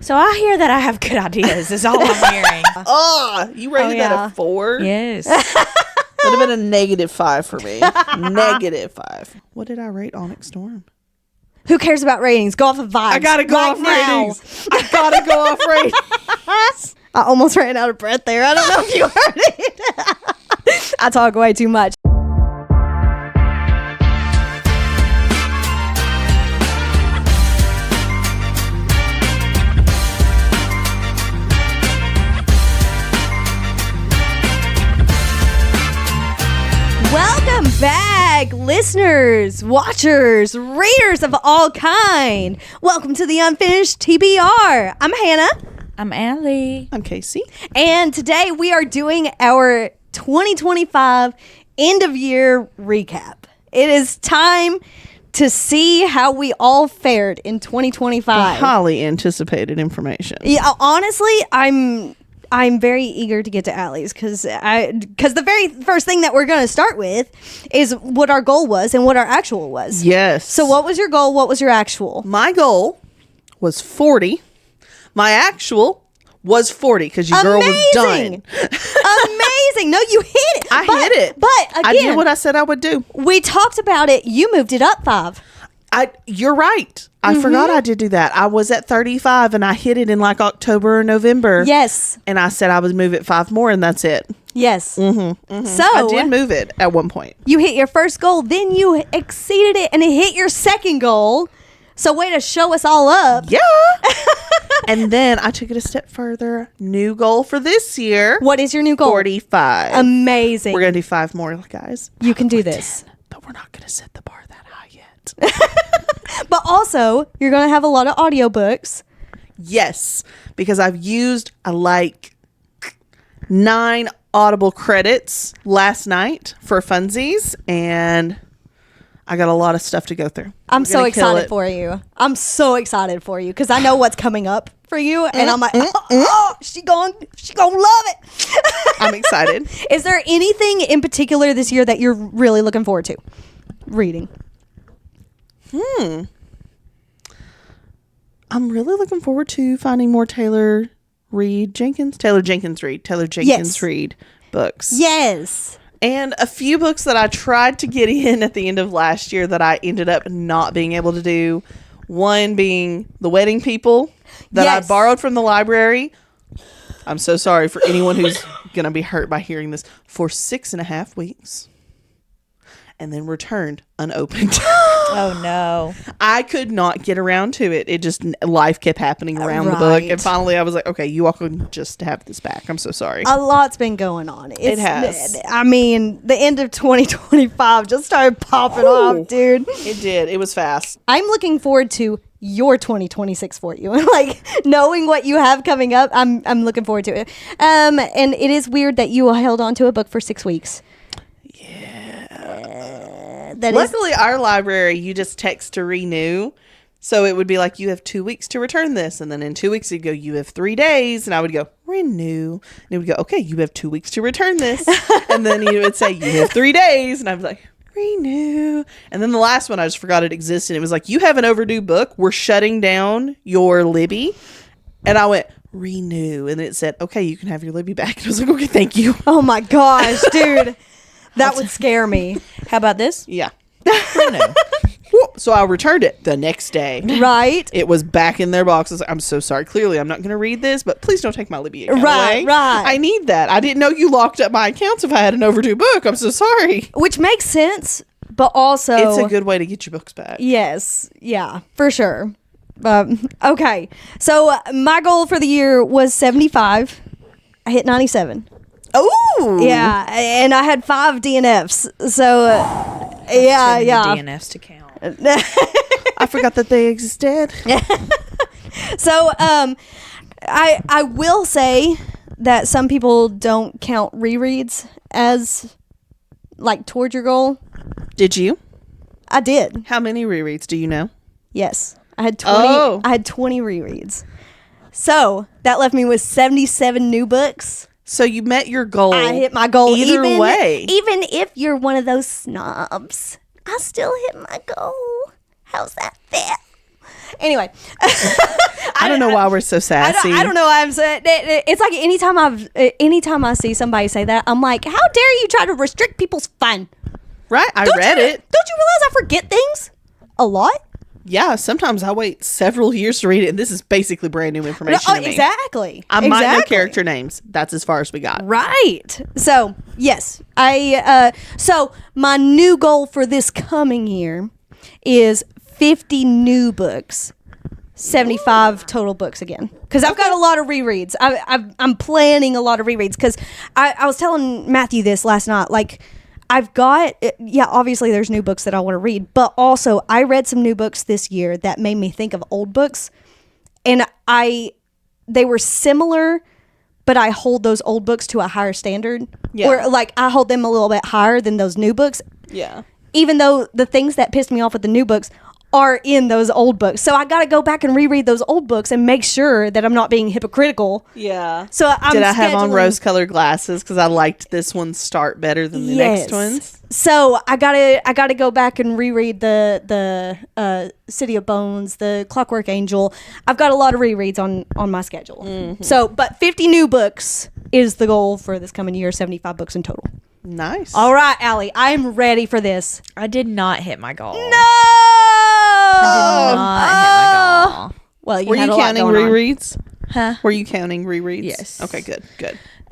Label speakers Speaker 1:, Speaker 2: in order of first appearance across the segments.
Speaker 1: So I hear that I have good ideas is all I'm hearing.
Speaker 2: You rated that a 4?
Speaker 1: Yes.
Speaker 2: That'd have been a -5 for me. -5. What did I rate Onyx Storm?
Speaker 3: Who cares about ratings? Go off of vibes.
Speaker 2: I gotta go off ratings. I gotta go off ratings.
Speaker 3: I almost ran out of breath there. I don't know if you heard it. I talk way too much. Welcome back, listeners, watchers, readers of all kind. Welcome to the Unfinished TBR. I'm Hannah.
Speaker 1: I'm Allie.
Speaker 2: I'm Casey.
Speaker 3: And today we are doing our 2025 end of year recap. It is time to see how we all fared in 2025.
Speaker 2: Highly anticipated information.
Speaker 3: Yeah, honestly, I'm very eager to get to Allie's because the very first thing that we're going to start with is what our goal was and what our actual was.
Speaker 2: Yes.
Speaker 3: So what was your goal? What was your actual?
Speaker 2: My goal was 40. My actual was 40 because your girl was done.
Speaker 3: Amazing. No, you hit it.
Speaker 2: I hit it.
Speaker 3: But again,
Speaker 2: I did what I said I would do.
Speaker 3: We talked about it. You moved it up 5.
Speaker 2: You're right. I forgot I did do that. I was at 35 and I hit it in like October or November.
Speaker 3: Yes.
Speaker 2: And I said I would move it 5 more and that's it.
Speaker 3: Yes.
Speaker 2: Mm-hmm.
Speaker 3: So
Speaker 2: I did move it at one point.
Speaker 3: You hit your first goal, then you exceeded it and it hit your second goal. So way to show us all up.
Speaker 2: Yeah. And then I took it a step further. New goal for this year.
Speaker 3: What is your new goal?
Speaker 2: 45.
Speaker 3: Amazing.
Speaker 2: We're going to do 5 more, guys.
Speaker 3: You can do this.
Speaker 2: 10, but we're not going to set the bar that high yet.
Speaker 3: But also, you're going to have a lot of audiobooks.
Speaker 2: Yes, because I've used like 9 Audible credits last night for funsies, and I got a lot of stuff to go through.
Speaker 3: I'm so excited for you. I'm so excited for you because I know what's coming up for you, and I'm like, she gonna love it.
Speaker 2: I'm excited.
Speaker 3: Is there anything in particular this year that you're really looking forward to reading?
Speaker 2: I'm really looking forward to finding more Taylor Jenkins Reid books.
Speaker 3: Yes.
Speaker 2: And a few books that I tried to get in at the end of last year that I ended up not being able to do. One being The Wedding People that I borrowed from the library. I'm so sorry for anyone who's going to be hurt by hearing this. For 6.5 weeks. And then returned unopened.
Speaker 1: Oh, no.
Speaker 2: I could not get around to it. It just, life kept happening around the book. And finally I was like, okay, you all can just have this back. I'm so sorry.
Speaker 3: A lot's been going on.
Speaker 2: It has.
Speaker 3: I mean, the end of 2025 just started popping off, dude.
Speaker 2: It did. It was fast.
Speaker 3: I'm looking forward to your 2026 for you. Like, knowing what you have coming up, I'm looking forward to it. And it is weird that you held on to a book for 6 weeks.
Speaker 2: Luckily, our library, you just text to renew. So it would be like, you have 2 weeks to return this. And then in 2 weeks, it'd go, you have 3 days. And I would go, renew. And it would go, okay, you have 2 weeks to return this. And then you would say, you have 3 days. And I was like, renew. And then the last one, I just forgot it existed. It was like, you have an overdue book. We're shutting down your Libby. And I went, renew. And it said, okay, you can have your Libby back. And I was like, okay, thank you.
Speaker 3: Oh my gosh, dude. That would scare me.
Speaker 1: How about this?
Speaker 2: Yeah. So I returned it the next day.
Speaker 3: Right.
Speaker 2: It was back in their box. I was like, I'm so sorry. Clearly, I'm not going to read this, but please don't take my Libby account away.
Speaker 3: Right.
Speaker 2: I need that. I didn't know you locked up my accounts if I had an overdue book. I'm so sorry.
Speaker 3: Which makes sense, but also...
Speaker 2: It's a good way to get your books back.
Speaker 3: Yes. Yeah, for sure. Okay. So my goal for the year was 75. I hit 97.
Speaker 2: Oh.
Speaker 3: Yeah, and I had 5 DNFs. So, yeah.
Speaker 1: DNFs to count.
Speaker 2: I forgot that they existed.
Speaker 3: So, I will say that some people don't count rereads as, like, toward your goal.
Speaker 2: Did you?
Speaker 3: I did.
Speaker 2: How many rereads do you know?
Speaker 3: Yes. I had 20.
Speaker 2: Oh.
Speaker 3: I had 20 rereads. So, that left me with 77 new books.
Speaker 2: So you met your goal.
Speaker 3: I hit my goal
Speaker 2: either way.
Speaker 3: Even if you're one of those snobs, I still hit my goal. How's that fit? Anyway.
Speaker 2: I don't know why we're so sassy.
Speaker 3: I don't know why I'm saying it's like anytime I see somebody say that, I'm like, how dare you try to restrict people's fun?
Speaker 2: Right? I read it.
Speaker 3: Don't you realize I forget things a lot?
Speaker 2: Yeah, sometimes I wait several years to read it, and this is basically brand new information to me.
Speaker 3: Exactly.
Speaker 2: I might know character names. That's as far as we got.
Speaker 3: Right. So, yes. So my new goal for this coming year is 50 new books. 75 total books again, because I've got a lot of rereads. I'm planning a lot of rereads, because I was telling Matthew this last night. Like, I've got, obviously there's new books that I want to read, but also I read some new books this year that made me think of old books, and they were similar, but I hold those old books to a higher standard. Yeah. Or like I hold them a little bit higher than those new books.
Speaker 2: Yeah.
Speaker 3: Even though the things that pissed me off with the new books are in those old books. So I got to go back and reread those old books and make sure that I'm not being hypocritical.
Speaker 2: Yeah.
Speaker 3: So
Speaker 2: Did I have on rose-colored glasses because I liked this one start better than the next ones?
Speaker 3: So I gotta go back and reread the City of Bones, the Clockwork Angel. I've got a lot of rereads on my schedule. Mm-hmm. So, but 50 new books is the goal for this coming year. 75 books in total.
Speaker 2: Nice.
Speaker 3: All right, Allie, I'm ready for this.
Speaker 1: I did not hit my goal.
Speaker 3: No.
Speaker 1: I did not hit my goal.
Speaker 3: Well,
Speaker 2: were you counting rereads?
Speaker 1: Huh?
Speaker 2: Were you counting rereads?
Speaker 1: Yes.
Speaker 2: Okay, good.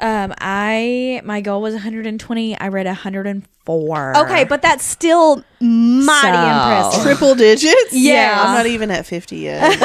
Speaker 1: My goal was 120. I read 104.
Speaker 3: Okay, but that's still mighty impressive.
Speaker 2: Triple digits?
Speaker 3: Yeah.
Speaker 2: I'm not even at 50 yet.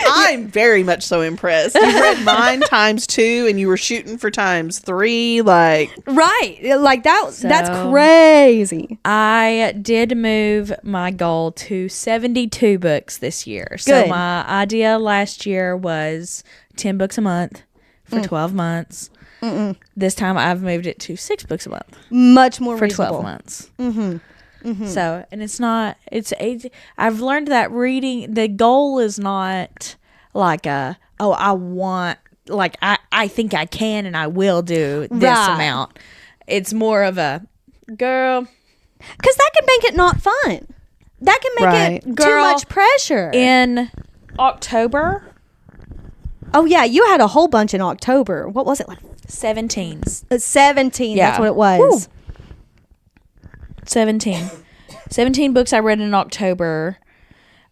Speaker 2: I'm very much so impressed. You read mine times 2 and you were shooting for times 3, like.
Speaker 3: Right. Like that's crazy.
Speaker 1: I did move my goal to 72 books this year.
Speaker 3: Good.
Speaker 1: So my idea last year was 10 books a month for 12 months. Mm-mm. This time I've moved it to 6 books a month.
Speaker 3: Much more
Speaker 1: for
Speaker 3: reasonable.
Speaker 1: 12 months. Mm-hmm. Mm-hmm. So, and I've learned that reading, the goal is not like I think I can and I will do this amount. It's more of a girl.
Speaker 3: Because that can make it not fun. That can make it too much pressure.
Speaker 1: In October.
Speaker 3: Oh, yeah. You had a whole bunch in October. What was it? Like
Speaker 1: 17.
Speaker 3: 17.
Speaker 1: Yeah.
Speaker 3: That's what it was.
Speaker 1: Woo. 17 books I read in October.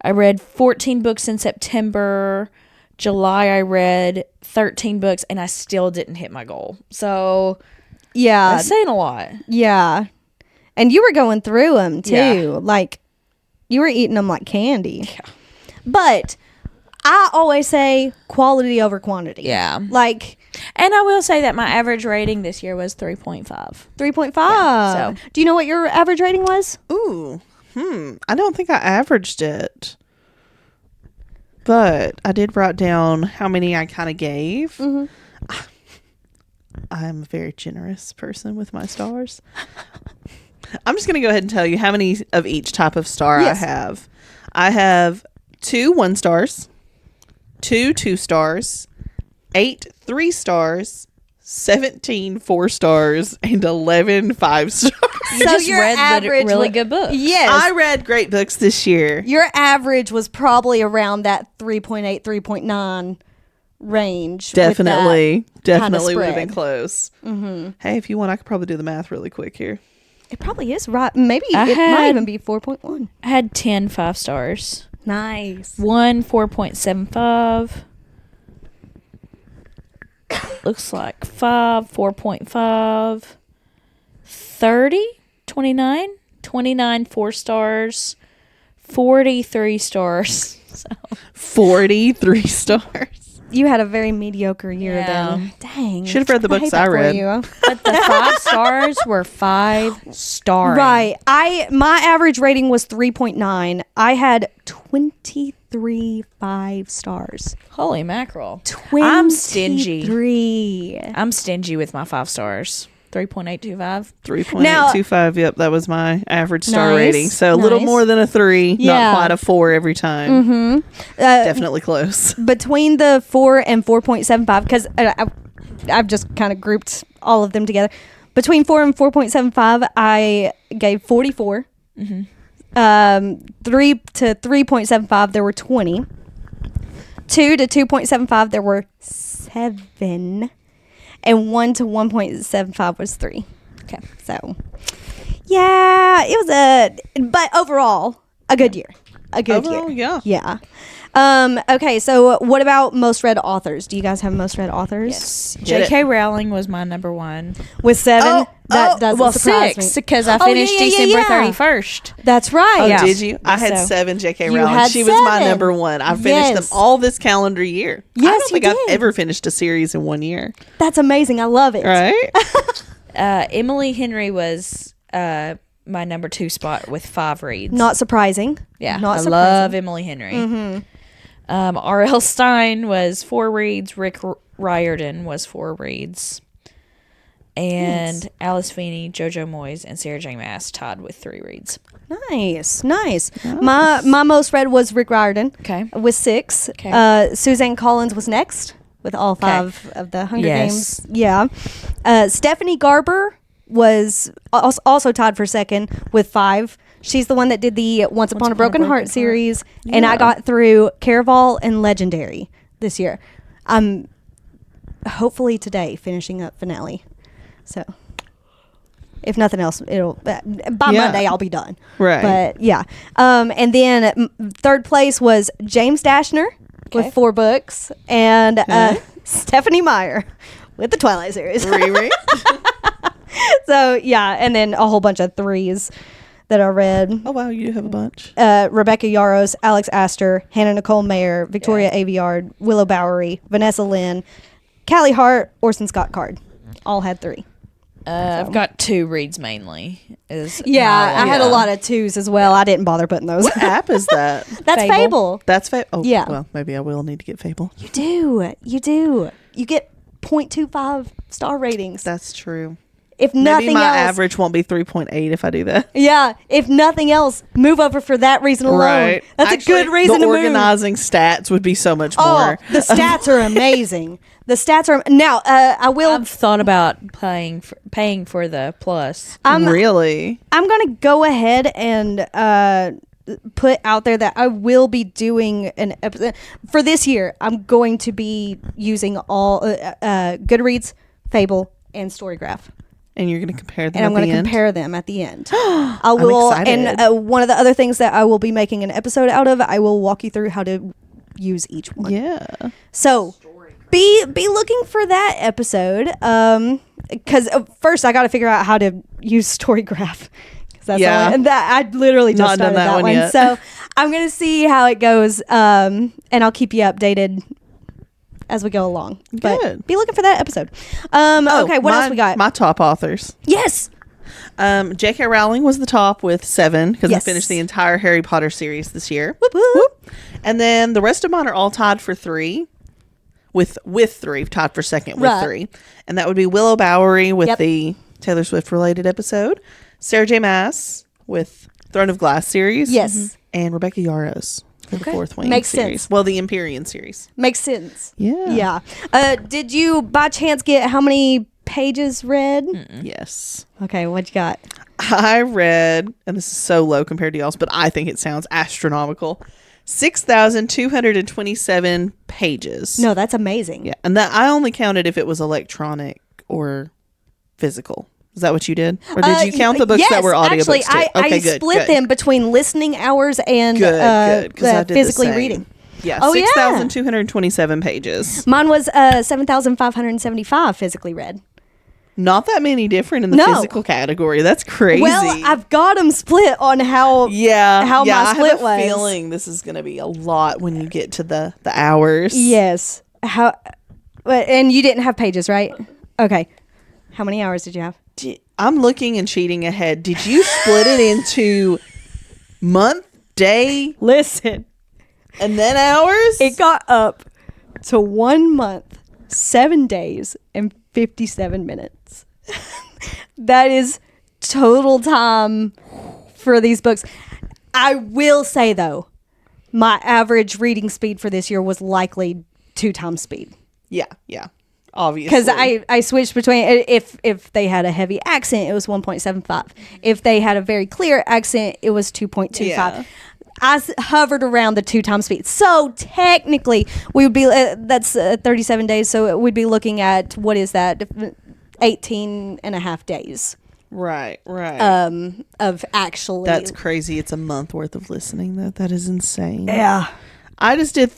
Speaker 1: I read 14 books in September. July I read 13 books and I still didn't hit my goal. So
Speaker 3: yeah,
Speaker 1: that's saying a lot.
Speaker 3: Yeah. And you were going through them too.
Speaker 1: Yeah.
Speaker 3: Like you were eating them like candy.
Speaker 1: Yeah.
Speaker 3: But I always say quality over quantity.
Speaker 1: Yeah.
Speaker 3: Like,
Speaker 1: and I will say that my average rating this year was 3.5.
Speaker 3: 3.5.
Speaker 1: Yeah,
Speaker 3: so, do you know what your average rating was?
Speaker 2: Ooh. I don't think I averaged it. But I did write down how many I kind of gave. Mm-hmm. I'm a very generous person with my stars. I'm just going to go ahead and tell you how many of each type of star I have. I have 2 1 stars, 2 2 stars, 8 3 stars, 17 4 stars, and 11 5 stars.
Speaker 1: You just read really good books.
Speaker 3: Yes.
Speaker 2: I read great books this year.
Speaker 3: Your average was probably around that 3.8, 3.9 range.
Speaker 2: Definitely would have
Speaker 3: spread.
Speaker 2: been close. Mm-hmm. Hey, if you want, I could probably do the math really quick here.
Speaker 3: It probably is right. Maybe it might even be 4.1.
Speaker 1: I had 10 5 stars.
Speaker 3: Nice.
Speaker 1: 1 4.75. Looks like 5 4.5. 30 29 4 stars. 43 stars. So
Speaker 2: 43 stars.
Speaker 3: You had a very mediocre year
Speaker 1: Yeah.
Speaker 3: then. Dang.
Speaker 2: Should have read the
Speaker 3: I hate
Speaker 2: books
Speaker 3: that
Speaker 2: I
Speaker 3: for
Speaker 2: read.
Speaker 3: you.
Speaker 1: but the 5 stars were 5 stars.
Speaker 3: Right. My average rating was 3.9. I had 23 5 stars.
Speaker 1: Holy mackerel.
Speaker 3: 23.
Speaker 1: I'm stingy. I'm stingy with my 5 stars. 3.825.
Speaker 2: 3.825. Yep, that was my average star
Speaker 3: Nice,
Speaker 2: rating. So a little
Speaker 3: nice.
Speaker 2: more than a 3,
Speaker 3: Yeah.
Speaker 2: not quite a 4 every time.
Speaker 3: Mm-hmm.
Speaker 2: Definitely close.
Speaker 3: Between the 4 and 4.75, because I've just kind of grouped all of them together. Between 4 and 4.75, I gave 44. Mm-hmm. 3 to 3.75, there were 20. 2 to 2.75, there were 7. And 1 to 1.75 was 3.
Speaker 1: Okay.
Speaker 3: So, yeah, it was but overall, a good year. A good
Speaker 2: Overall,
Speaker 3: year.
Speaker 2: yeah.
Speaker 3: Yeah. Okay, so what about most read authors? Do you guys have most read authors?
Speaker 1: Yes.
Speaker 2: Get
Speaker 1: J.K. Rowling was my number 1.
Speaker 3: With 7? That doesn't
Speaker 1: Well,
Speaker 3: surprise
Speaker 1: 6
Speaker 3: me.
Speaker 1: because I
Speaker 3: Oh, yeah,
Speaker 1: finished
Speaker 3: yeah, yeah,
Speaker 1: December
Speaker 3: yeah.
Speaker 1: 31st.
Speaker 3: That's right.
Speaker 2: Oh,
Speaker 1: Yeah.
Speaker 2: did you? I had
Speaker 1: So,
Speaker 2: 7 J.K.
Speaker 3: you
Speaker 2: Rowling.
Speaker 3: had
Speaker 2: She was my
Speaker 3: 7.
Speaker 2: number 1. I finished
Speaker 3: Yes.
Speaker 2: them all this calendar year. I
Speaker 3: Yes,
Speaker 2: don't think
Speaker 3: you
Speaker 2: I've
Speaker 3: did.
Speaker 2: ever finished a series in 1 year.
Speaker 3: That's amazing. I love it.
Speaker 2: Right?
Speaker 1: Emily Henry was my number 2 spot with 5 reads.
Speaker 3: Not surprising.
Speaker 1: Yeah,
Speaker 3: Not
Speaker 1: I
Speaker 3: surprising.
Speaker 1: love Emily Henry. R.L. Stein was 4 reads. Rick Riordan was 4 reads. And Alice Feeney, JoJo Moyes, and Sarah J. Maas tied with 3 reads.
Speaker 3: Nice. My most read was Rick Riordan.
Speaker 1: Okay.
Speaker 3: With 6.
Speaker 1: Okay.
Speaker 3: Suzanne Collins was next with all 5 of the Hunger
Speaker 1: Yes.
Speaker 3: Games. Yeah. Stephanie Garber was also tied for 2nd with 5. She's the one that did the Once Upon a Broken Heart series, and I got through Caraval and Legendary this year. I'm hopefully today finishing up finale. So if nothing else, it'll by Monday I'll be done.
Speaker 2: Right.
Speaker 3: But yeah. And then 3rd place was James Dashner with 4 books, and Stephanie Meyer with the Twilight series.
Speaker 2: Riri.
Speaker 3: So yeah, and then a whole bunch of 3s that I read.
Speaker 2: Oh, wow. You do have a bunch.
Speaker 3: Rebecca Yarros, Alex Astor, Hannah Nicole Mayer, Victoria Aveyard, Willow Bowery, Vanessa Lynn, Callie Hart, Orson Scott Card. All had 3.
Speaker 1: I've got 2 reads mainly.
Speaker 3: Yeah, I had a lot of 2s as well. I didn't bother putting those.
Speaker 2: What app is that?
Speaker 3: That's Fable.
Speaker 2: That's Fable. Oh,
Speaker 3: Yeah.
Speaker 2: Well, maybe I will need to get Fable.
Speaker 3: You do. You get 0.25 star ratings.
Speaker 2: That's true.
Speaker 3: If
Speaker 2: Maybe
Speaker 3: nothing
Speaker 2: my
Speaker 3: else,
Speaker 2: average won't be 3.8 if I do that.
Speaker 3: yeah. If nothing else, move over for that reason alone. That's
Speaker 2: Actually,
Speaker 3: a good reason
Speaker 2: the
Speaker 3: to move.
Speaker 2: organizing stats would be so much
Speaker 3: Oh,
Speaker 2: more.
Speaker 3: the stats are amazing. The stats are now. I will.
Speaker 1: I've thought about paying for the plus.
Speaker 2: Really?
Speaker 3: I'm going to go ahead and put out there that I will be doing an episode for this year. I'm going to be using all Goodreads, Fable, and Storygraph.
Speaker 2: And you're going to compare them
Speaker 3: And I'm
Speaker 2: at
Speaker 3: going
Speaker 2: the
Speaker 3: to
Speaker 2: end?
Speaker 3: compare them at the end. I will,
Speaker 2: excited.
Speaker 3: and one of the other things that I will be making an episode out of, I will walk you through how to use each one.
Speaker 2: Yeah.
Speaker 3: So be looking for that episode. Because first I got to figure out how to use Storygraph. That's
Speaker 2: Yeah.
Speaker 3: and that I literally just
Speaker 2: Not done
Speaker 3: started
Speaker 2: that
Speaker 3: that
Speaker 2: one yet.
Speaker 3: So I'm gonna see how it goes. And I'll keep you updated as we go along. But
Speaker 2: Good.
Speaker 3: be looking for that episode. Okay, what else we got?
Speaker 2: My top authors.
Speaker 3: Yes.
Speaker 2: J.K. Rowling was the top with 7 because
Speaker 3: Yes.
Speaker 2: I finished the entire Harry Potter series this year.
Speaker 3: Whoop, whoop.
Speaker 2: And then the rest of mine are all tied for 3. With 3, tied for 2nd with
Speaker 3: Right.
Speaker 2: 3. And that would be Willow Bowery with
Speaker 3: Yep.
Speaker 2: the Taylor Swift related episode, Sarah J. Maas with Throne of Glass series.
Speaker 3: Yes.
Speaker 2: And Rebecca Yarros for the 4th Wing
Speaker 3: Makes
Speaker 2: series.
Speaker 3: sense.
Speaker 2: Well, the Empyrean series.
Speaker 3: Makes sense.
Speaker 2: Yeah.
Speaker 3: Yeah. Did you by chance get how many pages read?
Speaker 2: Yes.
Speaker 3: Okay, what you got?
Speaker 2: I read, and this is so low compared to y'all's, but I think it sounds astronomical, 6,227 pages.
Speaker 3: No, that's amazing.
Speaker 2: Yeah. And that I only counted if it was electronic or physical. Is that what you did? Or did you count the books that were audiobooks
Speaker 3: actually,
Speaker 2: too?
Speaker 3: I split them between listening hours and
Speaker 2: Good. 'Cause I did the
Speaker 3: physically
Speaker 2: same.
Speaker 3: reading.
Speaker 2: Yeah,
Speaker 3: Oh, yeah.
Speaker 2: 6,227 pages.
Speaker 3: Mine was 7,575 physically read.
Speaker 2: Not that many different in the
Speaker 3: No.
Speaker 2: physical category. That's crazy.
Speaker 3: Well, I've got them split on how
Speaker 2: how
Speaker 3: my split
Speaker 2: I have a
Speaker 3: was.
Speaker 2: feeling this is going to be a lot when you get to the hours.
Speaker 3: Yes. And you didn't have pages, right? Okay. How many hours did you have?
Speaker 2: I'm looking and cheating ahead. Did you split it into month, day,
Speaker 3: Listen.
Speaker 2: and then hours?
Speaker 3: It got up to 1 month, 7 days, and 57 minutes. That is total time for these books. I will say, though, my average reading speed for this year was likely 2 times speed.
Speaker 2: Yeah. Obviously.
Speaker 3: Because I switched between, if they had a heavy accent, it was 1.75. If they had a very clear accent, it was 2.25.
Speaker 2: Yeah.
Speaker 3: Hovered around the 2 times speed. So technically, we would be, that's 37 days. So we'd be looking at, what is that? 18 and a half days.
Speaker 2: Right.
Speaker 3: Of actually.
Speaker 2: That's crazy. It's a month worth of listening, though. That is insane.
Speaker 3: Yeah.
Speaker 2: I just did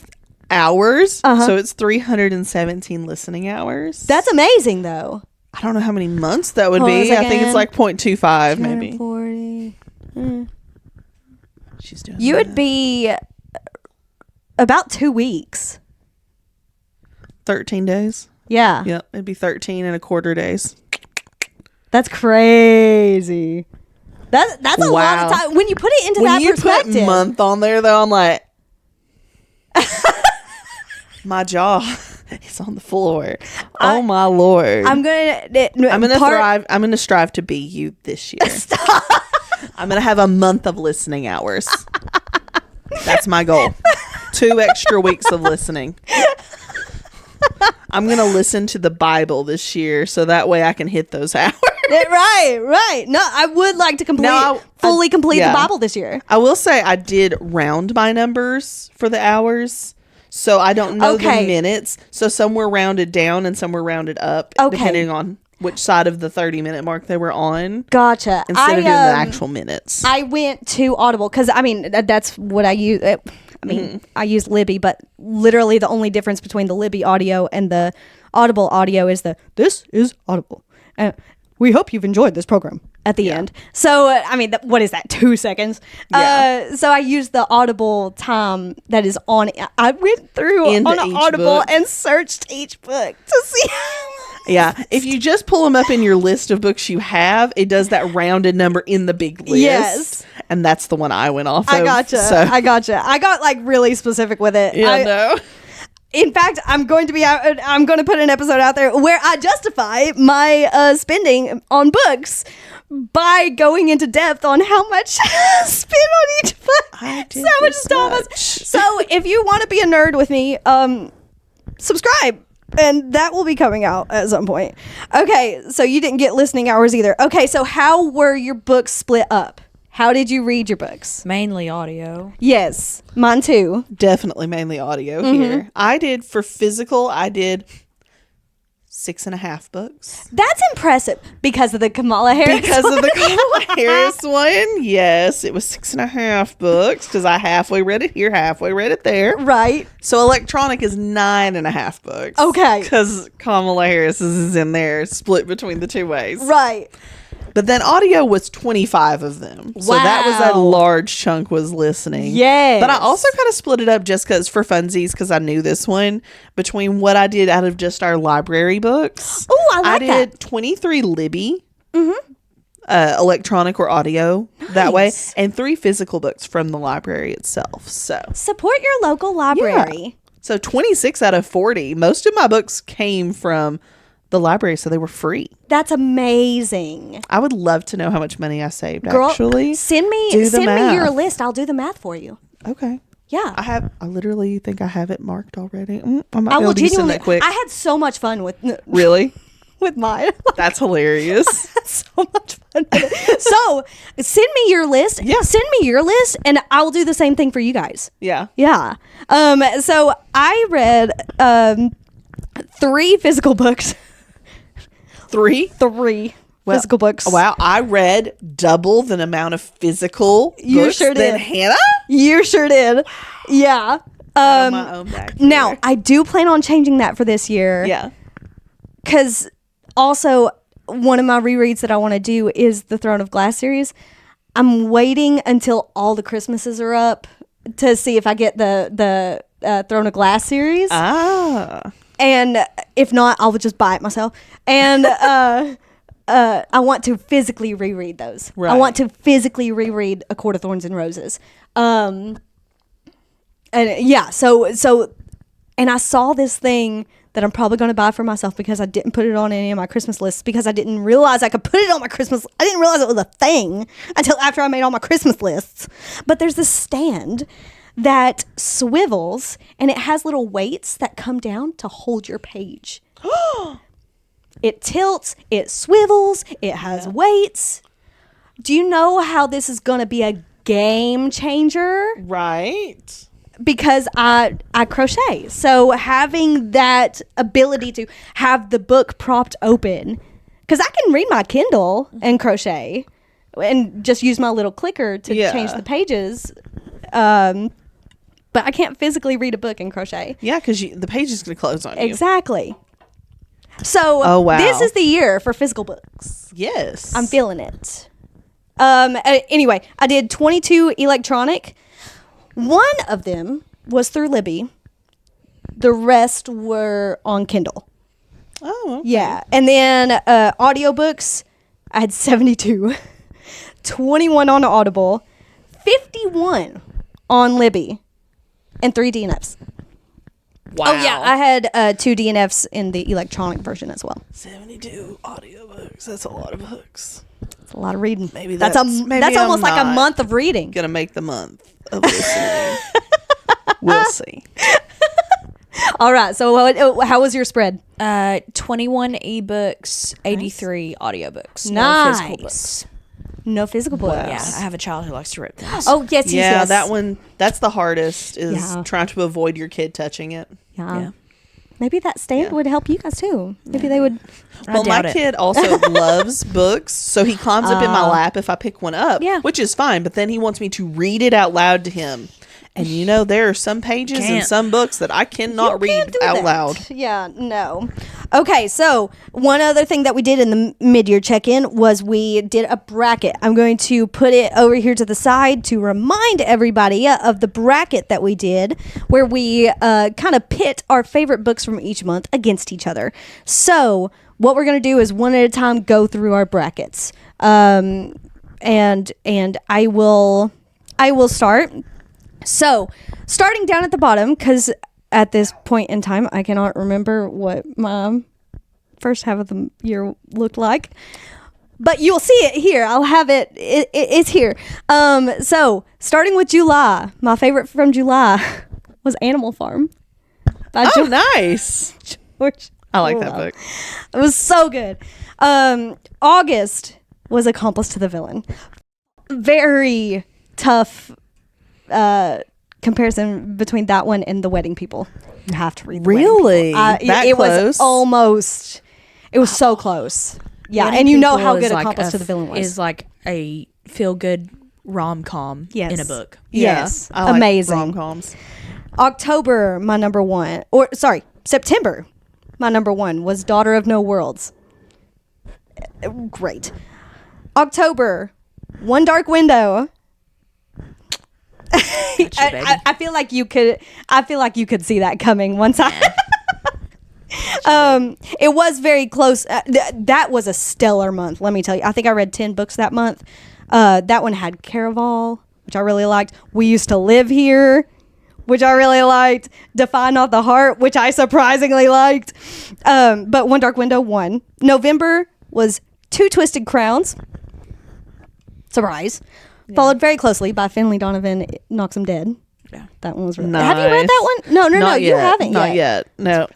Speaker 2: hours. So it's 317 listening hours.
Speaker 3: That's amazing, though.
Speaker 2: I don't know how many months that would
Speaker 3: Hold on a
Speaker 2: be. I think
Speaker 3: second.
Speaker 2: it's like 0.25 maybe.
Speaker 3: 240.
Speaker 2: She's doing
Speaker 3: You
Speaker 2: that.
Speaker 3: would be about 2 weeks.
Speaker 2: 13 days.
Speaker 3: Yeah.
Speaker 2: Yep. It'd be 13 and a quarter days.
Speaker 3: That's crazy. That's a lot
Speaker 2: Wow.
Speaker 3: of time. When you put it into
Speaker 2: When
Speaker 3: that
Speaker 2: you
Speaker 3: perspective.
Speaker 2: put month on there, though, I'm like, my jaw is on the floor. Oh my Lord.
Speaker 3: I'm gonna
Speaker 2: thrive. I'm gonna strive to be you this year. I'm gonna have a month of listening hours. That's my goal. 2 extra weeks of listening. I'm gonna listen to the Bible this year, so that way I can hit those hours.
Speaker 3: Right. No, I would like to fully complete
Speaker 2: yeah.
Speaker 3: the Bible this year.
Speaker 2: I will say I did round my numbers for the hours, so I don't know the minutes. So some were rounded down and some were rounded up, depending on which side of the 30-minute mark they were on.
Speaker 3: Gotcha.
Speaker 2: Instead of doing the actual minutes.
Speaker 3: I went to Audible because, I mean, that's what I use. I use Libby, but literally the only difference between the Libby audio and the Audible audio is this is Audible. We hope you've enjoyed this program at the end. So, what is that? 2 seconds?
Speaker 2: Yeah.
Speaker 3: So I used the Audible time that is on. I went through
Speaker 2: Into
Speaker 3: on
Speaker 2: each
Speaker 3: Audible
Speaker 2: book.
Speaker 3: and searched each book to see.
Speaker 2: Yeah. If you just pull them up in your list of books you have, it does that rounded number in the big list.
Speaker 3: Yes.
Speaker 2: And that's the one I went off of.
Speaker 3: I gotcha.
Speaker 2: So.
Speaker 3: I got like really specific with it.
Speaker 2: No.
Speaker 3: In fact, I'm going to put an episode out there where I justify my spending on books by going into depth on how much I spent on each book.
Speaker 2: I did
Speaker 3: So much
Speaker 2: this
Speaker 3: stuff.
Speaker 2: much.
Speaker 3: So if you want to be a nerd with me, subscribe. And that will be coming out at some point. Okay, so you didn't get listening hours either. Okay, so how were your books split up? How did you read your books?
Speaker 1: Mainly audio.
Speaker 3: Yes, mine too.
Speaker 2: Definitely mainly audio here. I did, for physical, I did 6.5 books.
Speaker 3: That's impressive because of the Kamala Harris.
Speaker 2: Because of the Kamala Harris one, yes, it was 6.5 books because I halfway read it here, halfway read it there.
Speaker 3: Right.
Speaker 2: So electronic is 9.5 books.
Speaker 3: Okay.
Speaker 2: Because Kamala Harris is in there, split between the 2 ways.
Speaker 3: Right.
Speaker 2: But then audio was 25 of them. So that was a
Speaker 3: Wow.
Speaker 2: large chunk was listening.
Speaker 3: Yes.
Speaker 2: But I also kind of split it up just because for funsies, because I knew this one, between what I did out of just our library books.
Speaker 3: Oh, I like
Speaker 2: did
Speaker 3: that.
Speaker 2: 23 Libby, electronic or audio that way,
Speaker 3: Nice.
Speaker 2: and 3 physical books from the library itself.
Speaker 3: Support your local library.
Speaker 2: So 26 out of 40. Most of my books came from the library, so they were free.
Speaker 3: That's amazing.
Speaker 2: I would love to know how much money I saved.
Speaker 3: Girl,
Speaker 2: Actually,
Speaker 3: send me
Speaker 2: Do the
Speaker 3: your
Speaker 2: math.
Speaker 3: list. I'll do the math for you.
Speaker 2: Okay.
Speaker 3: Yeah.
Speaker 2: I literally think I have it marked already. I might
Speaker 3: I
Speaker 2: be
Speaker 3: will
Speaker 2: able to send
Speaker 3: genuinely.
Speaker 2: that quick.
Speaker 3: I had so much fun with
Speaker 2: Really?
Speaker 3: with mine.
Speaker 2: That's hilarious.
Speaker 3: So much fun. With it. So send me your list.
Speaker 2: Yeah.
Speaker 3: Send me your list, and I'll do the same thing for you guys.
Speaker 2: Yeah.
Speaker 3: Yeah. So I read 3 physical books.
Speaker 2: 3?
Speaker 3: 3 physical books.
Speaker 2: Wow. I read double the amount of physical
Speaker 3: You
Speaker 2: books
Speaker 3: sure
Speaker 2: than
Speaker 3: did.
Speaker 2: Hannah.
Speaker 3: You sure did. Yeah.
Speaker 2: On my own back
Speaker 3: Now,
Speaker 2: here.
Speaker 3: I do plan on changing that for this year.
Speaker 2: Yeah.
Speaker 3: Because also, one of my rereads that I want to do is the Throne of Glass series. I'm waiting until all the Christmases are up to see if I get the Throne of Glass series.
Speaker 2: Ah.
Speaker 3: And if not, I'll just buy it myself. And I want to physically reread those. I
Speaker 2: Right.
Speaker 3: want to physically reread A Court of Thorns and Roses. And yeah, so and I saw this thing that I'm probably going to buy for myself because I didn't put it on any of my Christmas lists because I didn't realize I could put it on my Christmas. I didn't realize it was a thing until after I made all my Christmas lists. But there's this stand that swivels, and it has little weights that come down to hold your page. It tilts, it swivels, it has weights. Do you know how this is going to be a game changer?
Speaker 2: Right.
Speaker 3: Because I crochet. So having that ability to have the book propped open, because I can read my Kindle and crochet and just use my little clicker to change the pages. But I can't physically read a book and crochet.
Speaker 2: Yeah, because the page is going to close on you.
Speaker 3: Exactly. So this is the year for physical books.
Speaker 2: Yes.
Speaker 3: I'm feeling it. Anyway, I did 22 electronic. One of them was through Libby. The rest were on Kindle.
Speaker 2: Oh, okay.
Speaker 3: Yeah. And then audiobooks, I had 72. 21 on Audible. 51 on Libby. And 3 DNFs.
Speaker 2: Wow.
Speaker 3: Oh, yeah. I had 2 DNFs in the electronic version as well.
Speaker 2: 72 audiobooks. That's a lot of books.
Speaker 3: That's a lot of reading.
Speaker 2: Maybe
Speaker 3: that's almost like a month of reading.
Speaker 2: Gonna make the month of listening. We'll see.
Speaker 3: All right. So how was your spread?
Speaker 1: 21 ebooks, 83 audiobooks.
Speaker 3: Nice.
Speaker 1: No physical books.
Speaker 3: No physical books.
Speaker 2: Wow.
Speaker 1: Yeah, I have a child who likes to rip things.
Speaker 3: Oh, yes,
Speaker 2: Yeah, that one, that's the hardest, is
Speaker 3: Yeah.
Speaker 2: trying to avoid your kid touching it.
Speaker 3: Yeah. Maybe that stand would help you guys too. Maybe they would.
Speaker 2: Well, my kid also loves books, so he climbs up in my lap if I pick one up, which is fine, but then he wants me to read it out loud to him. And there are some pages in some books that I cannot read out loud.
Speaker 3: Yeah, no. Okay, so one other thing that we did in the mid-year check-in was we did a bracket. I'm going to put it over here to the side to remind everybody of the bracket that we did, where we kind of pit our favorite books from each month against each other. So what we're going to do is one at a time go through our brackets. And I will start. So, starting down at the bottom, because at this point in time, I cannot remember what my first half of the year looked like. But you'll see it here. I'll have it. It's here. So, starting with July, my favorite from July was Animal Farm. By
Speaker 2: Nice.
Speaker 3: George.
Speaker 2: I like that book.
Speaker 3: It was so good. August was Accomplice to the Villain. Very tough comparison between that one and The Wedding People. You have to read The
Speaker 2: Really?
Speaker 3: Wedding People.
Speaker 2: That
Speaker 3: it
Speaker 2: close?
Speaker 3: was almost. It was so close. Yeah,
Speaker 1: Wedding
Speaker 3: and you know
Speaker 1: People
Speaker 3: how
Speaker 1: is
Speaker 3: good
Speaker 1: like
Speaker 3: Accomplice to the Villain was.
Speaker 1: Is like a feel-good rom-com in a book.
Speaker 3: Yes,
Speaker 2: I like
Speaker 3: amazing.
Speaker 2: rom-coms.
Speaker 3: October, my number one, September, my number one was Daughter of No Worlds. Great. October, One Dark Window. I feel like you could. I feel like you could see that coming once it was very close. That was a stellar month. Let me tell you. I think I read 10 books that month. That one had Caraval, which I really liked. We Used to Live Here, which I really liked. Defy Not the Heart, which I surprisingly liked. But One Dark Window won. November was Two Twisted Crowns. Surprise. Yeah. Followed very closely by Finley Donovan Knocks 'Em Dead. Yeah. That one was really
Speaker 2: nice.
Speaker 3: Have you read that one? No,
Speaker 2: Not
Speaker 3: you
Speaker 2: yet.
Speaker 3: haven't
Speaker 2: Not yet. No.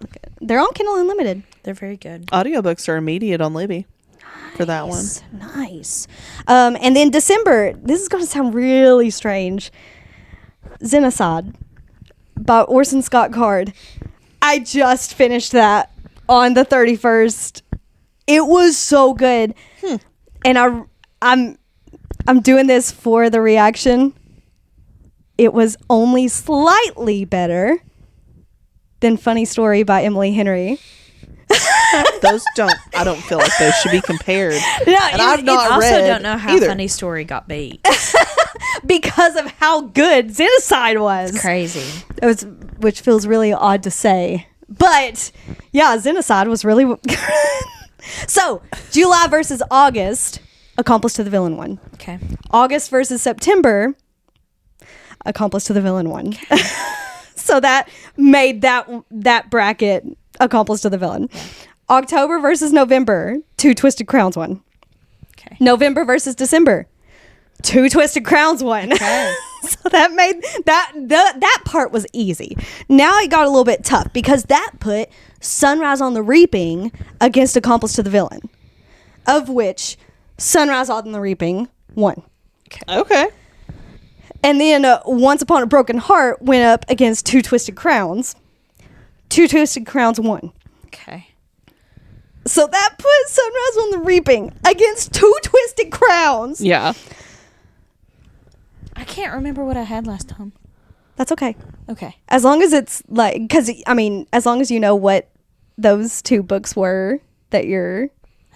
Speaker 3: They're on Kindle Unlimited.
Speaker 1: They're very good.
Speaker 2: Audiobooks are immediate on Libby for that one.
Speaker 3: Nice. And then December, this is going to sound really strange. Xenocide by Orson Scott Card. I just finished that on the 31st. It was so good. And I'm doing this for the reaction. It was only slightly better than Funny Story by Emily Henry.
Speaker 2: I don't feel like those should be compared.
Speaker 3: No,
Speaker 2: and I've not
Speaker 1: I
Speaker 2: read
Speaker 1: also don't know how
Speaker 2: either.
Speaker 1: Funny Story got beat.
Speaker 3: Because of how good Xenocide was.
Speaker 1: It's crazy.
Speaker 3: Which feels really odd to say. But, yeah, Xenocide was really good. So, July versus August, Accomplice to the Villain won.
Speaker 1: Okay.
Speaker 3: August versus September, Accomplice to the Villain won. Okay. So that made that bracket Accomplice to the Villain. October versus November, Two Twisted Crowns won.
Speaker 1: Okay.
Speaker 3: November versus December, Two Twisted Crowns won.
Speaker 1: Okay.
Speaker 3: So that made that part was easy. Now it got a little bit tough because that put Sunrise on the Reaping against Accomplice to the Villain, of which Sunrise on the Reaping won.
Speaker 2: Okay.
Speaker 3: And then Once Upon a Broken Heart went up against Two Twisted Crowns. Two Twisted Crowns won.
Speaker 1: Okay.
Speaker 3: So that put Sunrise on the Reaping against Two Twisted Crowns.
Speaker 2: Yeah.
Speaker 1: I can't remember what I had last time.
Speaker 3: That's okay.
Speaker 1: Okay.
Speaker 3: As long as it's like, because, I mean, as long as you know what those two books were that you're.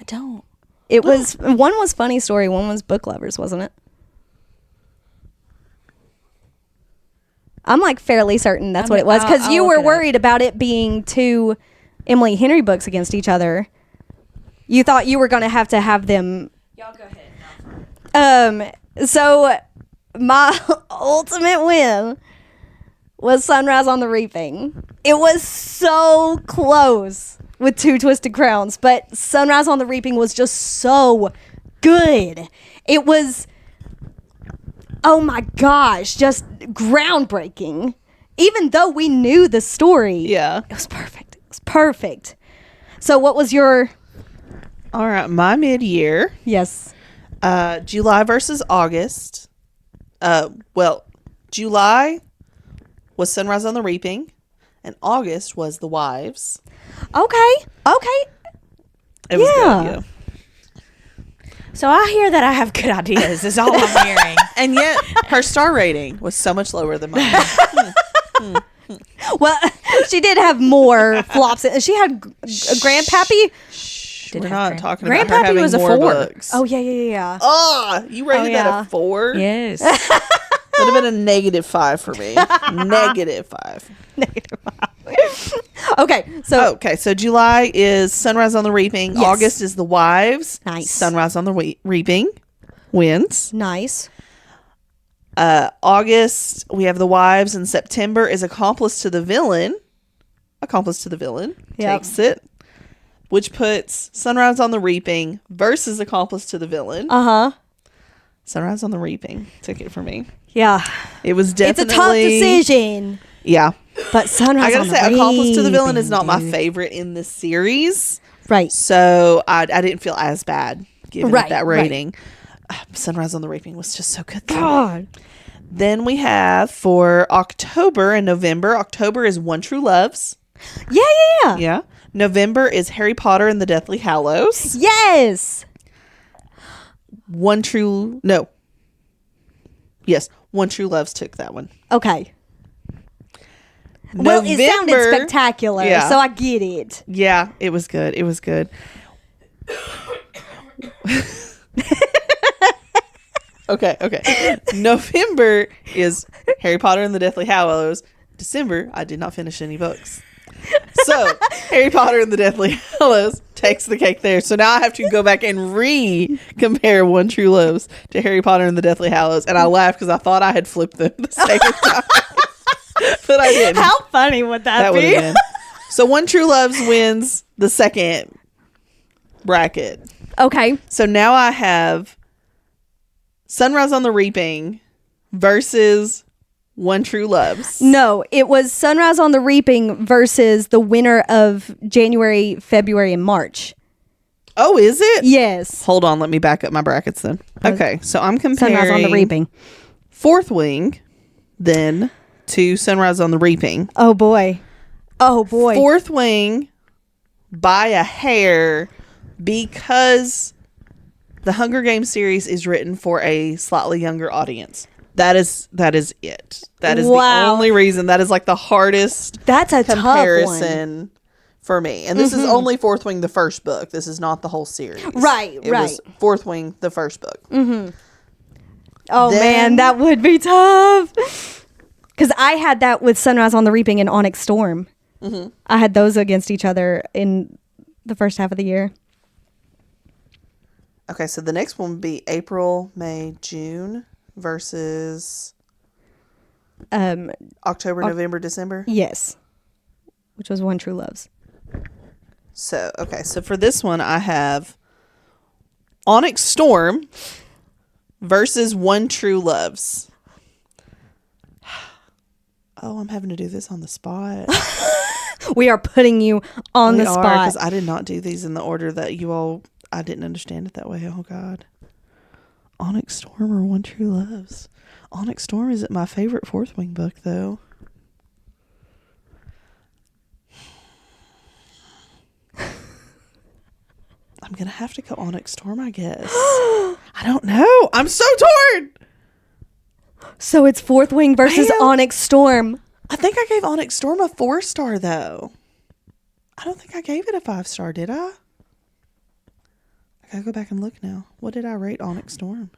Speaker 1: I don't.
Speaker 3: It was, one was Funny Story, one was Book Lovers, wasn't it? I'm like fairly certain that's what it was, because you were worried about it being two Emily Henry books against each other. You thought you were going to have them.
Speaker 1: Y'all go ahead.
Speaker 3: So my ultimate win was Sunrise on the Reaping. It was so close with Two Twisted Crowns, but Sunrise on the Reaping was just so good. It was, oh my gosh, just groundbreaking. Even though we knew the story,
Speaker 2: Yeah.
Speaker 3: it was perfect. It was perfect. So what was your...
Speaker 2: All right. My mid-year.
Speaker 3: Yes.
Speaker 2: July versus August. Well, July was Sunrise on the Reaping, and August was The Wives.
Speaker 3: Okay.
Speaker 2: It was
Speaker 3: Yeah.
Speaker 2: good. Yeah.
Speaker 1: So I hear that I have good ideas, is all I'm hearing.
Speaker 2: And yet, her star rating was so much lower than mine.
Speaker 3: Well, she did have more flops. She had Grandpappy.
Speaker 2: We're not talking
Speaker 1: Grandpappy
Speaker 2: about her having
Speaker 1: was a
Speaker 2: more
Speaker 1: 4.
Speaker 2: books.
Speaker 3: Oh, yeah.
Speaker 2: Oh, you rated
Speaker 3: yeah.
Speaker 2: that a 4?
Speaker 1: Yes.
Speaker 2: Would have been a -5 for me. -5.
Speaker 3: Okay,
Speaker 2: So July is Sunrise on the Reaping.
Speaker 3: Yes.
Speaker 2: August is The Wives.
Speaker 3: Nice.
Speaker 2: Sunrise on the Reaping wins.
Speaker 3: nice.
Speaker 2: August, we have The Wives, and September is Accomplice to the Villain.
Speaker 3: Yep.
Speaker 2: Takes it, which puts Sunrise on the Reaping versus Accomplice to the Villain. Sunrise on the Reaping took it for me.
Speaker 3: Yeah.
Speaker 2: It was
Speaker 3: It's a
Speaker 2: definitely
Speaker 3: tough decision,
Speaker 2: Yeah,
Speaker 3: but Sunrise
Speaker 2: I gotta
Speaker 3: on
Speaker 2: say,
Speaker 3: the
Speaker 2: Accomplice to the Villain is not my
Speaker 3: Reaping,
Speaker 2: favorite in this series,
Speaker 3: Right.
Speaker 2: so I didn't feel as bad giving it
Speaker 3: Right,
Speaker 2: that
Speaker 3: right.
Speaker 2: rating. Sunrise on the Reaping was just so good. Though.
Speaker 3: God.
Speaker 2: Then we have for October and November. October is One True Loves.
Speaker 3: Yeah.
Speaker 2: Yeah. November is Harry Potter and the Deathly Hallows.
Speaker 3: Yes.
Speaker 2: One True Loves took that one.
Speaker 3: Okay. Well, it sounded spectacular,
Speaker 2: Yeah.
Speaker 3: so I get it.
Speaker 2: Yeah, it was good. It was good. Okay. November is Harry Potter and the Deathly Hallows. December, I did not finish any books. So, Harry Potter and the Deathly Hallows takes the cake there. So now I have to go back and compare One True Loves to Harry Potter and the Deathly Hallows. And I laughed because I thought I had flipped them the second time. But I didn't.
Speaker 3: How funny would that
Speaker 2: Would
Speaker 3: be?
Speaker 2: have been. So One True Loves wins the second bracket.
Speaker 3: Okay.
Speaker 2: So now I have Sunrise on the Reaping versus One True Loves.
Speaker 3: No, it was Sunrise on the Reaping versus the winner of January, February, and March.
Speaker 2: Oh, is it?
Speaker 3: Yes.
Speaker 2: Hold on, let me back up my brackets then. Okay, so I'm comparing
Speaker 3: Sunrise on the Reaping.
Speaker 2: Fourth Wing then to Sunrise on the Reaping.
Speaker 3: Oh, boy.
Speaker 2: Fourth Wing by a hair because the Hunger Games series is written for a slightly younger audience. That is it. That is the only reason. That is like the hardest
Speaker 3: That's a tough one.
Speaker 2: comparison for me. And this is only Fourth Wing, the first book. This is not the whole series.
Speaker 3: Right,
Speaker 2: It
Speaker 3: right.
Speaker 2: was Fourth Wing, the first book.
Speaker 3: Oh, man, that would be tough. Because I had that with Sunrise on the Reaping and Onyx Storm. I had those against each other in the first half of the year.
Speaker 2: Okay, so the next one would be April, May, June versus October, November, December.
Speaker 3: Yes. Which was One True Loves.
Speaker 2: So, okay, so for this one, I have Onyx Storm versus One True Loves. Oh, I'm having to do this on the spot.
Speaker 3: We are putting you on the spot.
Speaker 2: Because I did not do these in the order that you all. I didn't understand it that way. Oh God. Onyx Storm or One True Loves. Onyx Storm isn't my favorite Fourth Wing book, though. I'm gonna have to go Onyx Storm, I guess. I don't know. I'm so torn.
Speaker 3: So it's Fourth Wing versus
Speaker 2: Damn.
Speaker 3: Onyx Storm.
Speaker 2: I think I gave Onyx Storm a 4-star, though. I don't think I gave it a 5-star, did I? I gotta go back and look now. What did I rate Onyx Storm?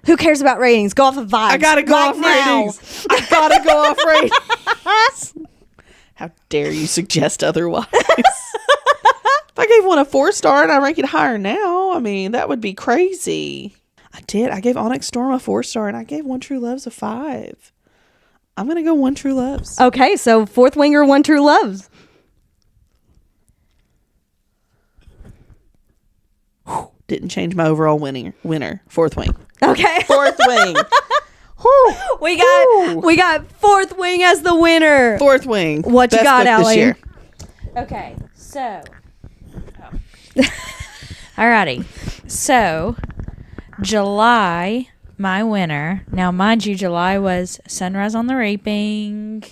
Speaker 3: Who cares about ratings? Go off of vibes.
Speaker 2: I gotta go off ratings. I gotta go off ratings. How dare you suggest otherwise? If I gave one a 4-star and I rank it higher now, I mean, that would be crazy. I did. I gave Onyx Storm a 4-star and I gave One True Loves a 5. I'm gonna go One True Loves.
Speaker 3: Okay, so Fourth Winger, One True Loves.
Speaker 2: Didn't change my overall winner. Fourth Wing.
Speaker 3: Okay.
Speaker 2: Fourth Wing.
Speaker 3: We got Fourth Wing as the winner.
Speaker 2: Fourth Wing.
Speaker 3: What you
Speaker 2: Best
Speaker 3: got,
Speaker 2: book
Speaker 3: Allie?
Speaker 2: this year.
Speaker 1: Okay, so. Alrighty. So, July, my winner. Now, mind you, July was Sunrise on the Reaping.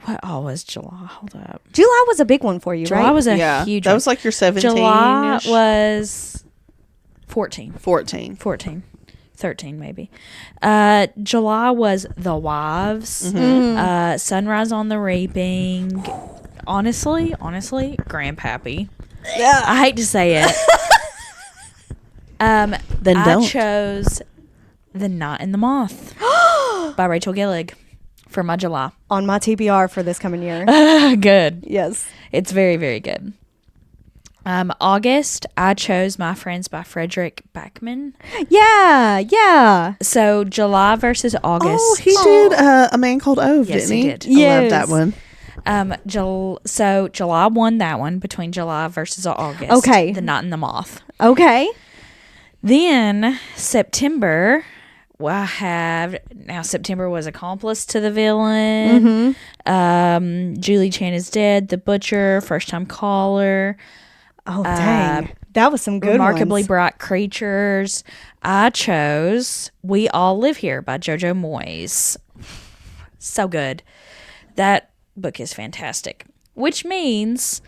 Speaker 1: What all was July? Hold up.
Speaker 3: July was a big one for you,
Speaker 1: July
Speaker 3: right?
Speaker 1: was a huge
Speaker 2: That
Speaker 1: one.
Speaker 2: was like your 17.
Speaker 1: July was 14.
Speaker 2: 14.
Speaker 1: 14. 13 maybe. July was The Wives. Sunrise on the Reaping. Honestly, Grandpappy.
Speaker 3: Yeah.
Speaker 1: I hate to say it.
Speaker 2: Then
Speaker 1: I
Speaker 2: don't.
Speaker 1: chose The Knot in the Moth by Rachel Gillig for my July.
Speaker 3: On my TBR for this coming year.
Speaker 1: Good.
Speaker 3: Yes.
Speaker 1: It's very, very good. August, I chose My Friends by Frederick Backman.
Speaker 3: Yeah.
Speaker 1: So July versus August.
Speaker 2: Oh, he did A Man Called Ove,
Speaker 1: Yes,
Speaker 2: didn't he?
Speaker 1: he did.
Speaker 2: I love
Speaker 3: Yes.
Speaker 2: that one.
Speaker 1: So July won that one between July versus August.
Speaker 3: Okay.
Speaker 1: The Knot in the Moth.
Speaker 3: Okay.
Speaker 1: Then September, September was Accomplice to the Villain. Julie Chan is Dead, The Butcher, First Time Caller.
Speaker 3: Oh, dang. That was some good
Speaker 1: Remarkably
Speaker 3: ones.
Speaker 1: Bright Creatures. I chose We All Live Here by Jojo Moyes. So good. That book is fantastic. Which means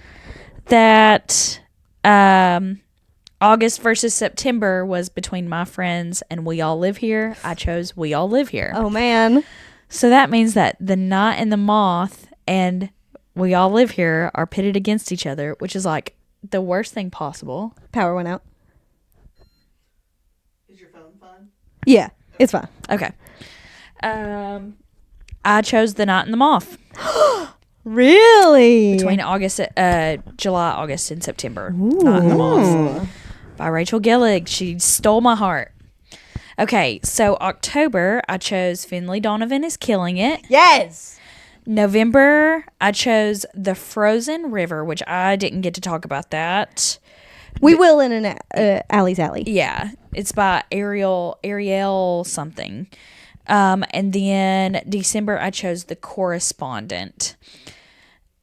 Speaker 1: that August versus September was between My Friends and We All Live Here. I chose We All Live Here.
Speaker 3: Oh, man.
Speaker 1: So that means that The Knot and the Moth and We All Live Here are pitted against each other, which is like the worst thing possible.
Speaker 3: Power went out.
Speaker 2: Is your phone fun?
Speaker 3: Yeah, it's fine.
Speaker 1: Okay. I chose The Knot and the Moth
Speaker 3: Really?
Speaker 1: between July, August, and September. Knot and the Moth by Rachel Gillig. She stole my heart. Okay, so October, I chose Finley Donovan is Killing It.
Speaker 3: Yes.
Speaker 1: November, I chose The Frozen River, which I didn't get to talk about that.
Speaker 3: We will in an Alley's Alley.
Speaker 1: Yeah, it's by Ariel something. And then December, I chose The Correspondent.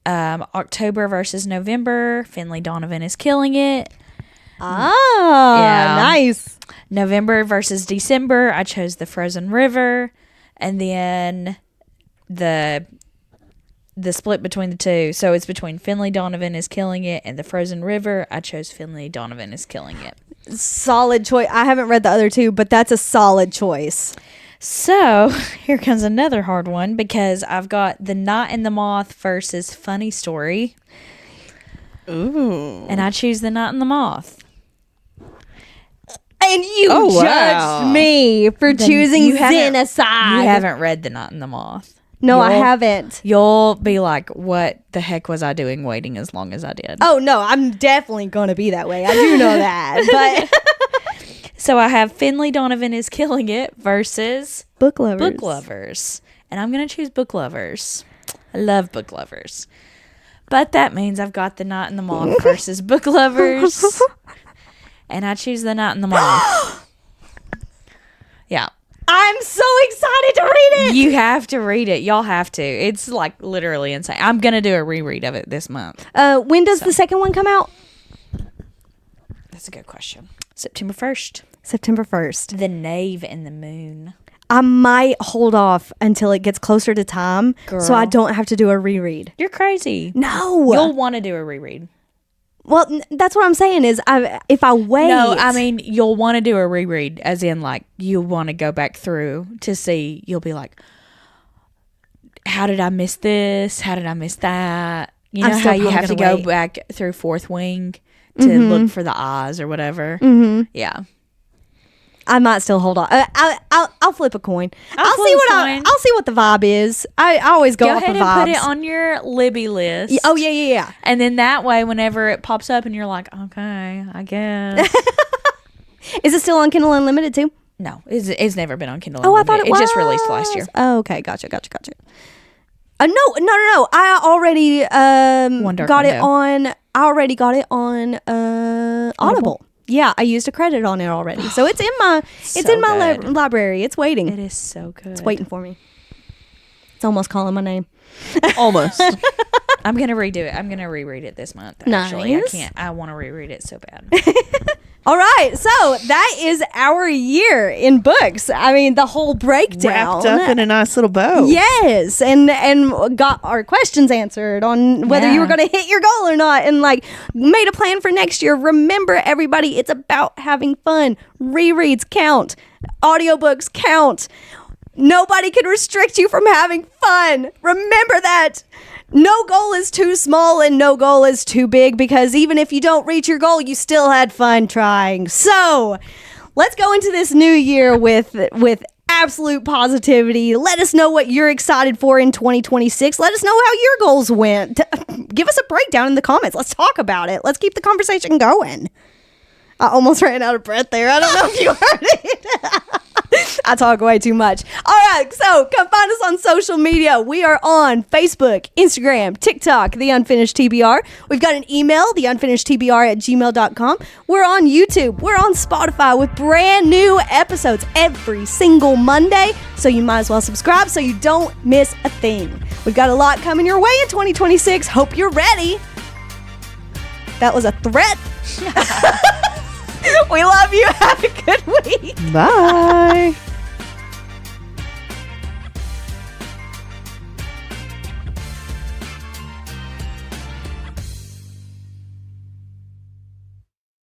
Speaker 1: October versus November, Finley Donovan is Killing It.
Speaker 3: Ah,
Speaker 1: Yeah.
Speaker 3: nice.
Speaker 1: November versus December, I chose The Frozen River. And then the split between the two. So it's between Finley Donovan is Killing It and The Frozen River. I chose Finley Donovan is Killing It.
Speaker 3: Solid choice. I haven't read the other two, but that's a solid choice.
Speaker 1: So here comes another hard one because I've got The Knot and the Moth versus Funny Story.
Speaker 2: Ooh.
Speaker 1: And I choose The Knot and the Moth.
Speaker 3: And you
Speaker 2: Oh,
Speaker 3: judged
Speaker 2: wow.
Speaker 3: me for
Speaker 1: Then
Speaker 3: choosing
Speaker 1: you haven't-
Speaker 3: Xenocide.
Speaker 1: You haven't read The Knot and the Moth.
Speaker 3: No, I
Speaker 1: You'll-
Speaker 3: haven't.
Speaker 1: You'll be like, what the heck was I doing waiting as long as I did?
Speaker 3: Oh, no, I'm definitely going to be that way. I do know that. But
Speaker 1: So I have Finley Donovan is Killing It versus
Speaker 3: book lovers.
Speaker 1: Book Lovers. And I'm going to choose Book Lovers. I love Book Lovers. But that means I've got The Knot and the Moth versus Book Lovers. And I choose The Knot and the Moth. Yeah.
Speaker 3: I'm so excited to read it.
Speaker 1: You have to read it. Y'all have to. It's like literally insane. I'm going to do a reread of it this month.
Speaker 3: When does the second one come out?
Speaker 1: That's a good question. September 1st.
Speaker 3: September 1st.
Speaker 1: The Knave and the Moon.
Speaker 3: I might hold off until it gets closer to time so I don't have to do a reread.
Speaker 1: You're crazy.
Speaker 3: No.
Speaker 1: You'll want to do a reread.
Speaker 3: Well, that's what I'm saying is if I wait.
Speaker 1: No, I mean, you'll want to do a reread, as in, like, you'll want to go back through to see. You'll be like, how did I miss this? How did I miss that? You know how you have to go back through Fourth Wing to look for the eyes or whatever? Mm-hmm. Yeah.
Speaker 3: I might still hold on. I'll flip a coin. I'll see what the vibe is. I always go off
Speaker 1: ahead
Speaker 3: of vibes.
Speaker 1: and put it on your Libby list.
Speaker 3: Oh yeah.
Speaker 1: And then that way, whenever it pops up and you're like, okay, I guess.
Speaker 3: Is it still on Kindle Unlimited too?
Speaker 1: No, it's never been on Kindle.
Speaker 3: Oh,
Speaker 1: Unlimited.
Speaker 3: I thought it was.
Speaker 1: It just released last year.
Speaker 3: Oh, okay. Gotcha. No. I already got it on. I already got it on Audible. Yeah, I used a credit on it already, so it's in my library. It's waiting.
Speaker 1: It is so good.
Speaker 3: It's waiting for me. It's almost calling my name.
Speaker 2: Almost.
Speaker 1: I'm gonna redo it. I'm gonna reread it this month. Actually,
Speaker 3: Nice.
Speaker 1: I can't. I want to reread it so bad.
Speaker 3: All right, so that is our year in books. I mean, the whole breakdown
Speaker 2: Wrapped up in a nice little bow.
Speaker 3: Yes, and got our questions answered on whether you were going to hit your goal or not, and like made a plan for next year. Remember, everybody, it's about having fun. Rereads count. Audiobooks count. Nobody can restrict you from having fun. Remember that. No goal is too small and no goal is too big, because even if you don't reach your goal, you still had fun trying. So let's go into this new year with absolute positivity. Let us know what you're excited for in 2026. Let us know how your goals went. Give us a breakdown in the comments. Let's talk about it. Let's keep the conversation going. I almost ran out of breath there. I don't know if you heard it. I talk way too much. All right, so come find us on social media. We are on Facebook, Instagram, TikTok, The Unfinished TBR. We've got an email, theunfinishedtbr@gmail.com. We're on YouTube. We're on Spotify with brand new episodes every single Monday, so you might as well subscribe so you don't miss a thing. We've got a lot coming your way in 2026. Hope you're ready. That was a threat. We love you. Have a good week.
Speaker 2: Bye.